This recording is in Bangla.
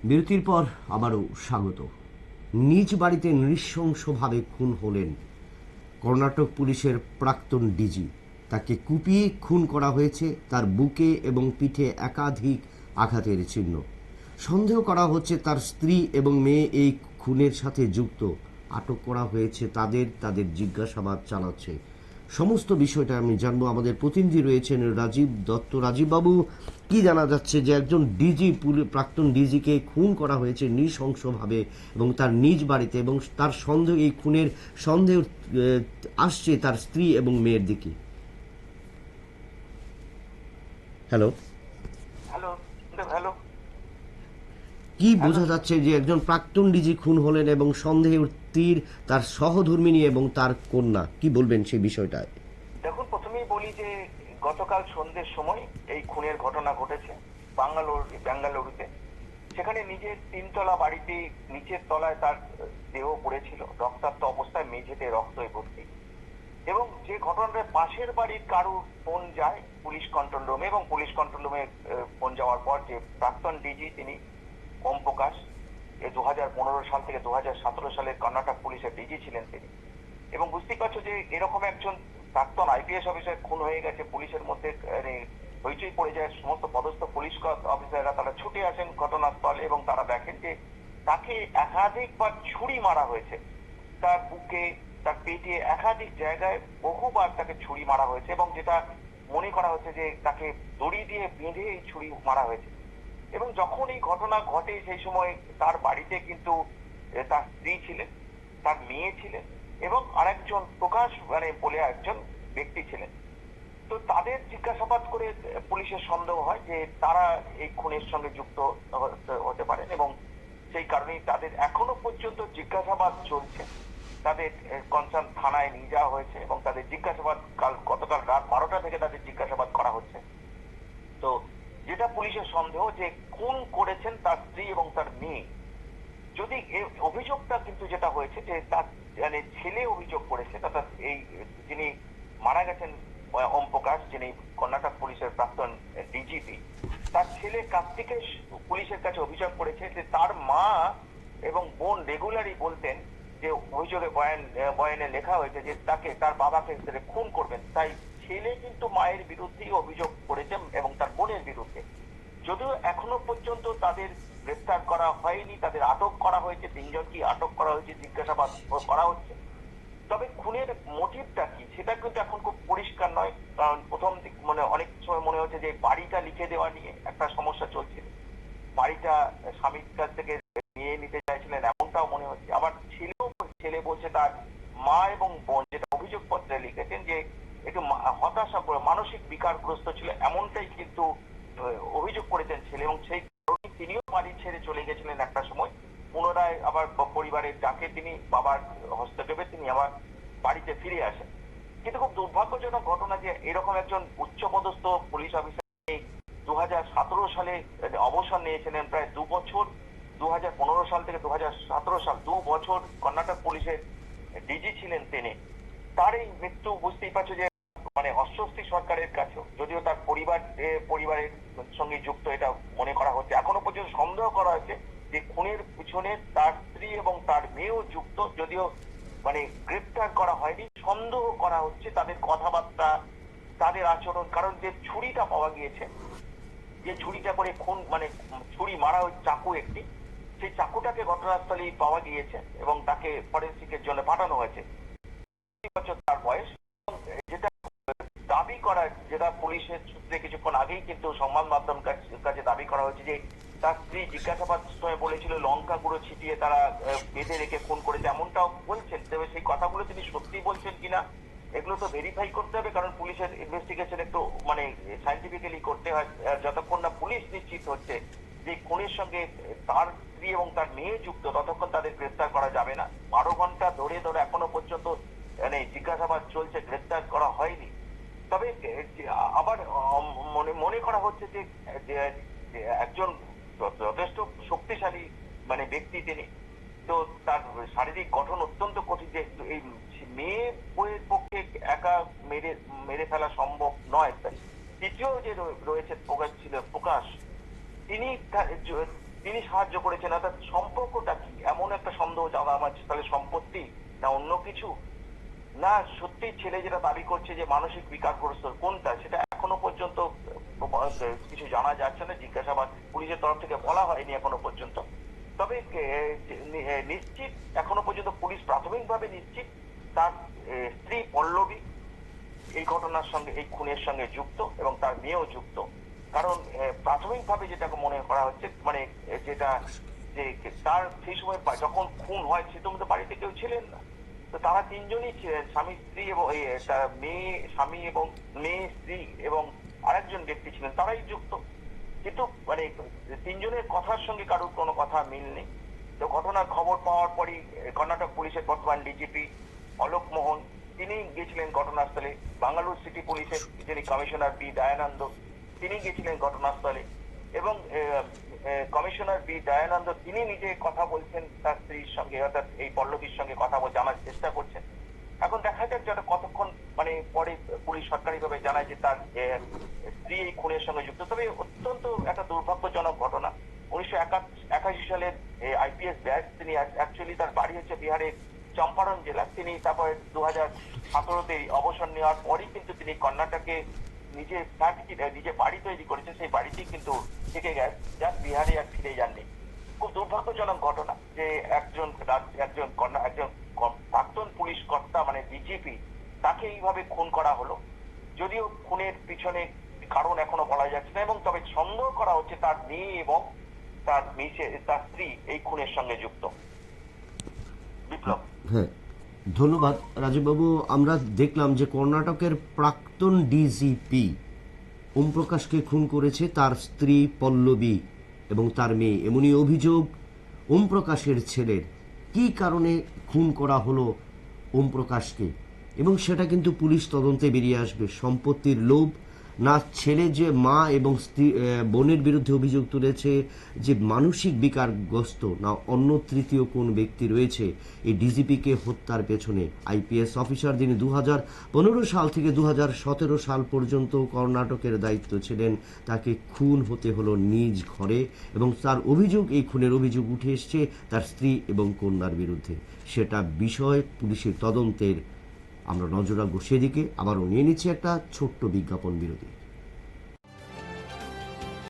বিরতির পর আবারও স্বাগত। নিজ বাড়িতে নৃশংসভাবে খুন হলেন কর্ণাটক পুলিশের প্রাক্তন ডিজি। তাকে কুপিয়ে খুন করা হয়েছে, তার বুকে এবং পিঠে একাধিক আঘাতের চিহ্ন। সন্দেহ করা হচ্ছে তার স্ত্রী এবং মেয়ে এই খুনের সাথে যুক্ত। আটক করা হয়েছে তাদের, তাদের জিজ্ঞাসাবাদ চালাচ্ছে। সমস্ত বিষয়টা আমি জানবো। আমাদের প্রতিনিধি রয়েছেন রাজীব দত্ত। রাজীববাবু, কি জানা যাচ্ছে যে একজন ডিজি, প্রাক্তন ডিজিকে খুন করা হয়েছে নৃশংসভাবে এবং তার নিজ বাড়িতে, এবং তার সন্দেহ, এই খুনের সন্দেহ আসছে তার স্ত্রী এবং মেয়ের দিকে। হ্যালো হ্যালো হ্যালো কি হ্যালো বোঝা যাচ্ছে যে একজন প্রাক্তন ডিজি খুন হলেন এবং সন্দেহের তীর তার সহধর্মিণী এবং তার কন্যা, কি বলবেন সেই বিষয়টায়? দেখুন, প্রথমেই বলি যে গতকাল সন্ধ্যের সময় এই খুনের ঘটনা ঘটেছে বেঙ্গালুরুতে। সেখানে নিজের তিনতলা বাড়িতে নিচের তলায় তার দেহ পড়েছিল রক্তাক্ত অবস্থায়, মেঝেতে রক্তে ভর্তি। এবং যে ঘটনাটা, পাশের বাড়ির কারুর ফোন যায় পুলিশ কন্ট্রোল রুমে, এবং পুলিশ কন্ট্রোল রুমে ফোন যাওয়ার পর যে প্রাক্তন ডিজি, তিনি ওম প্রকাশ, 2015 সাল থেকে 2017 সালের কর্ণাটক পুলিশের ডিজি ছিলেন তিনি। এবং বুঝতেই পারছো যে এরকম একজন প্রাক্তন আইপিএস অফিসার খুন হয়ে গেছে, পুলিশের মধ্যে হইচই পড়ে যায়। সমস্ত পদস্থ পুলিশ অফিসাররা তারা ছুটে আসেন ঘটনাস্থলে এবং তারা দেখেন যে তাকে একাধিকবার ছুরি মারা হয়েছে। তার বুকে, তার পেটে একাধিক জায়গায় বহুবার তাকে ছুরি মারা হয়েছে, এবং যেটা মনে করা হচ্ছে যে তাকে দড়ি দিয়ে বেঁধে এই ছুরি মারা হয়েছে। এবং যখন এই ঘটনা ঘটে সেই সময় তার বাড়িতে কিন্তু তার স্ত্রী ছিলেন, তার মেয়ে ছিলেন, এবং আরেকজন প্রকাশ বলে একজন ব্যক্তি ছিলেন। তো তাদের জিজ্ঞাসাবাদ করে পুলিশের সন্দেহ হয় যে তারা এই খুনের সঙ্গে যুক্ত হতে পারেন, এবং সেই কারণেই তাদের এখনো পর্যন্ত জিজ্ঞাসাবাদ চলছে। তাদের কনসার্ন থানায় নিয়ে যাওয়া হয়েছে এবং তাদের জিজ্ঞাসাবাদ গতকাল রাত 12টা থেকে তাদের জিজ্ঞাসাবাদ করা হচ্ছে। তো যেটা পুলিশের সন্দেহ যে খুন করেছেন তার স্ত্রী এবং তার মেয়ে। যদি অভিযোগটা কিন্তু যেটা হয়েছে যে তার ছেলে অভিযোগ করেছে, অর্থাৎ এই যিনি মারা গেছেন ওম প্রকাশ, যিনি কর্ণাটক পুলিশের প্রাক্তন ডিজিপি, তার ছেলে কার্তিকেশ পুলিশের কাছে অভিযোগ করেছে যে তার মা এবং বোন রেগুলারই বলতেন যে অভিযোগে বয়ানে লেখা হয়েছে যে তার বাবাকে খুন করবেন। তাই ছেলে কিন্তু মায়ের বিরুদ্ধেই অভিযোগ করেছে এবং তার বোনের বিরুদ্ধে। যদিও এখনো পর্যন্ত তাদের গ্রেফতার করা হয়নি, তাদের আটক করা হয়েছে, তিনজনকে আটক করা হয়েছে, জিজ্ঞাসাবাদ করা হচ্ছে। তবে খুনের মোটিভটা কি সেটা কিন্তু এখন খুব পরিষ্কার নয়। কারণ প্রথম দিক অনেক সময় মনে হচ্ছে যে বাড়িটা লিখে দেওয়া নিয়ে একটা সমস্যা চলছিল, বাড়িটা স্বামীর কাছ থেকে নিয়ে নিতে চাইছিলেন এমনটাও মনে হচ্ছে। আবার ছেলে বলছে তার মা এবং বোন যেটা অভিযোগ পত্রে লিখেছেন যে একটু হতাশা, মানসিক বিকারগ্রস্ত ছিল, এমনটাই কিন্তু অভিযোগ করেছেন ছেলে, এবং সেই কারণে তিনিও বাড়ি ছেড়ে চলে গেছিলেন একটা সময়। পুনরায় আবার পরিবারের ডাকে তিনি, বাবার হস্তক্ষেপে তিনি আবার বাড়িতে ফিরে আসেন। কিন্তু খুব দুর্ভাগ্যজনক ঘটনা যে এরকম একজন উচ্চপদস্থ পুলিশ অফিসার 2017 সালে অবসর নিয়েছিলেন, প্রায় 2 বছর, 2015 সাল থেকে 2017 সাল 2 বছর কর্ণাটক পুলিশের ডিজি ছিলেন তিনি। তার এই মৃত্যু, বুঝতেই পারছো যে অস্বস্তি সরকারের কাছেও, যদিও তার পরিবারের সঙ্গে যুক্ত এটা মনে করা হচ্ছে। এখনো পর্যন্ত সন্দেহ করা হচ্ছে যে খুনের পিছনে তার স্ত্রী এবং তার মেয়েও যুক্ত, যদিও গ্রেপ্তার করা হয়নি। সন্দেহ করা হচ্ছে তাদের কথাবার্তা, তাদের আচরণ। কারণ যে ছুরিটা পাওয়া গিয়েছে, যে ছুরিটা করে খুন ছুরি মারা ওই চাকু একটি, সেই চাকুটাকে ঘটনাস্থলেই পাওয়া গিয়েছে এবং তাকে ফরেন্সিকের জন্য পাঠানো হয়েছে। তার বয়স, যেটা দাবি করা, যেটা পুলিশের সূত্রে কিছুক্ষণ আগেই কিন্তু সংবাদ মাধ্যম কাছে দাবি করা হয়েছে যে তার স্ত্রী জিজ্ঞাসাবাদ সময় বলেছিল লঙ্কা গুঁড়ো ছিটিয়ে তারা বেঁধে রেখে খুন করেছে, এমনটাও বলছেন। তবে সেই কথাগুলো তিনি সত্যি বলছেন কিনা এগুলো তো ভেরিফাই করতে হবে, কারণ পুলিশের ইনভেস্টিগেশন একটু সাইন্টিফিক্যালি করতে হয়। যতক্ষণ না পুলিশ নিশ্চিত হচ্ছে যে খুনের সঙ্গে তার স্ত্রী এবং তার মেয়ে যুক্ত, ততক্ষণ তাদের গ্রেফতার করা যাবে না। 12 ঘন্টা ধরে এখনো পর্যন্ত জিজ্ঞাসাবাদ চলছে, গ্রেফতার করা হয়নি। তবে আবার মনে করা হচ্ছে যে একজন যথেষ্ট শক্তিশালী ব্যক্তি তিনি। তো তার শারীরিক গঠন অত্যন্ত কঠিন, যে এই মেয়ে বইয়ের পক্ষে একা মেরে ফেলা সম্ভব নয়। তৃতীয় যে রয়েছে প্রকাশ, তিনি তিনি সাহায্য করেছেন, অর্থাৎ সম্পর্কটা কি? এমন একটা সন্দেহ জানা আমার, তাহলে সম্পত্তি না অন্য কিছু, না সত্যি ছেলে যেটা দাবি করছে যে মানসিক বিকারগ্রস্ত, কোনটা সেটা এখনো পর্যন্ত কিছু জানা যাচ্ছে না। জিজ্ঞাসাবাদ পুলিশের তরফ থেকে বলা হয়নি এখনো পর্যন্ত। তবে নিশ্চিত এখনো পর্যন্ত পুলিশ প্রাথমিকভাবে নিশ্চিত তার স্ত্রী পল্লবী এই ঘটনার সঙ্গে, এই খুনের সঙ্গে যুক্ত এবং তার মেয়েও যুক্ত। কারণ প্রাথমিকভাবে যেটা মনে করা হচ্ছে, মানে যেটা যে তার সেই সময় যখন খুন হয় সে তো বাড়িতে কেউ ছিলেন না, তো তারা তিনজনই ছিলেন, স্বামী স্ত্রী এবং তার মেয়ে, স্বামী এবং মেয়ে, স্ত্রী এবং আরেকজন ব্যক্তি ছিলেন, তারাই যুক্ত। কিন্তু মানে তিনজনের কথার সঙ্গে কারোর কোনো কথা মিল নেই। তো ঘটনার খবর পাওয়ার পরই কর্ণাটক পুলিশের বর্তমান ডিজিপি অলোক মোহন তিনি গিয়েছিলেন ঘটনাস্থলে। বাঙ্গালুর সিটি পুলিশের যিনি কমিশনার বি দয়ানন্দ তিনি গিয়েছিলেন ঘটনাস্থলে, এবং কমিশনার বি দয়ানন্দ তিনি নিজে কথা বলছেন তার স্ত্রীর সঙ্গে, অর্থাৎ এই পল্লবীর সঙ্গে কথা বলে জানার চেষ্টা করছেন। এখন দেখা যাক যেটা কতক্ষণ মানে পরে পুলিশ সরকারিভাবে জানায় যে তার স্ত্রী এই খুনের সঙ্গে যুক্ত। তবে অত্যন্ত একটা দুর্ভাগ্যজনক ঘটনা। 1981 সালের আইপিএস ব্যাচ, তিনি অ্যাকচুয়ালি তার বাড়ি হচ্ছে বিহারের চম্পারণ জেলা। তিনি তারপরে 2017-তে অবসর নেওয়ার পরই কিন্তু তিনি কর্ণাটকে নিজে নিজে বাড়ি তৈরি করেছেন, সেই বাড়িতেই কিন্তু থেকে গেছে, যার বিহারে আর ফিরে যাননি। খুব দুর্ভাগ্যজনক ঘটনা যে একজন প্রাক্তন পুলিশ কর্তা মানে ডিজিপি তাকে এইভাবে খুন করা হলো। যদিও খুনের পিছনে কারণ এখনো বলা যাচ্ছে না, এবং তবে সন্দেহ করা হচ্ছে তার মেয়ে এবং তার স্ত্রী এই খুনের সঙ্গে যুক্ত। বিপ্লব। হ্যাঁ, ধন্যবাদ রাজীববাবু। আমরা দেখলাম যে কর্ণাটকের প্রাক্তন ডিজিপি ওম প্রকাশকে খুন করেছে তার স্ত্রী পল্লবী এবং তার মেয়ে। এমনই অভিযোগ ওম প্রকাশের ছেলের। কী কারণে খুন করা হলো ওম প্রকাশকে, এবং সেটা কিন্তু পুলিশ তদন্তে বেরিয়ে আসবে। সম্পত্তির লোভ, না ছেলে যে মা এবং স্ত্রী বোনের বিরুদ্ধে অভিযোগ তুলেছে যে মানসিক বিকারগ্রস্ত, না অন্য তৃতীয় কোন ব্যক্তি রয়েছে এই ডিজিপিকে হত্যার পেছনে। আইপিএস অফিসার যিনি 2015 সাল থেকে 2017 সাল পর্যন্ত কর্ণাটকের দায়িত্ব ছিলেন, তাকে খুন হতে হলো নিজ ঘরে, এবং তার অভিযোগ, এই খুনের অভিযোগ উঠে এসছে তার স্ত্রী এবং কন্যার বিরুদ্ধে। সেটা বিষয় পুলিশের তদন্তের। আমরা নজর রাখবো সেদিকে। আবারও নিয়ে নিচ্ছি একটা ছোট্ট বিজ্ঞাপন বিরতি।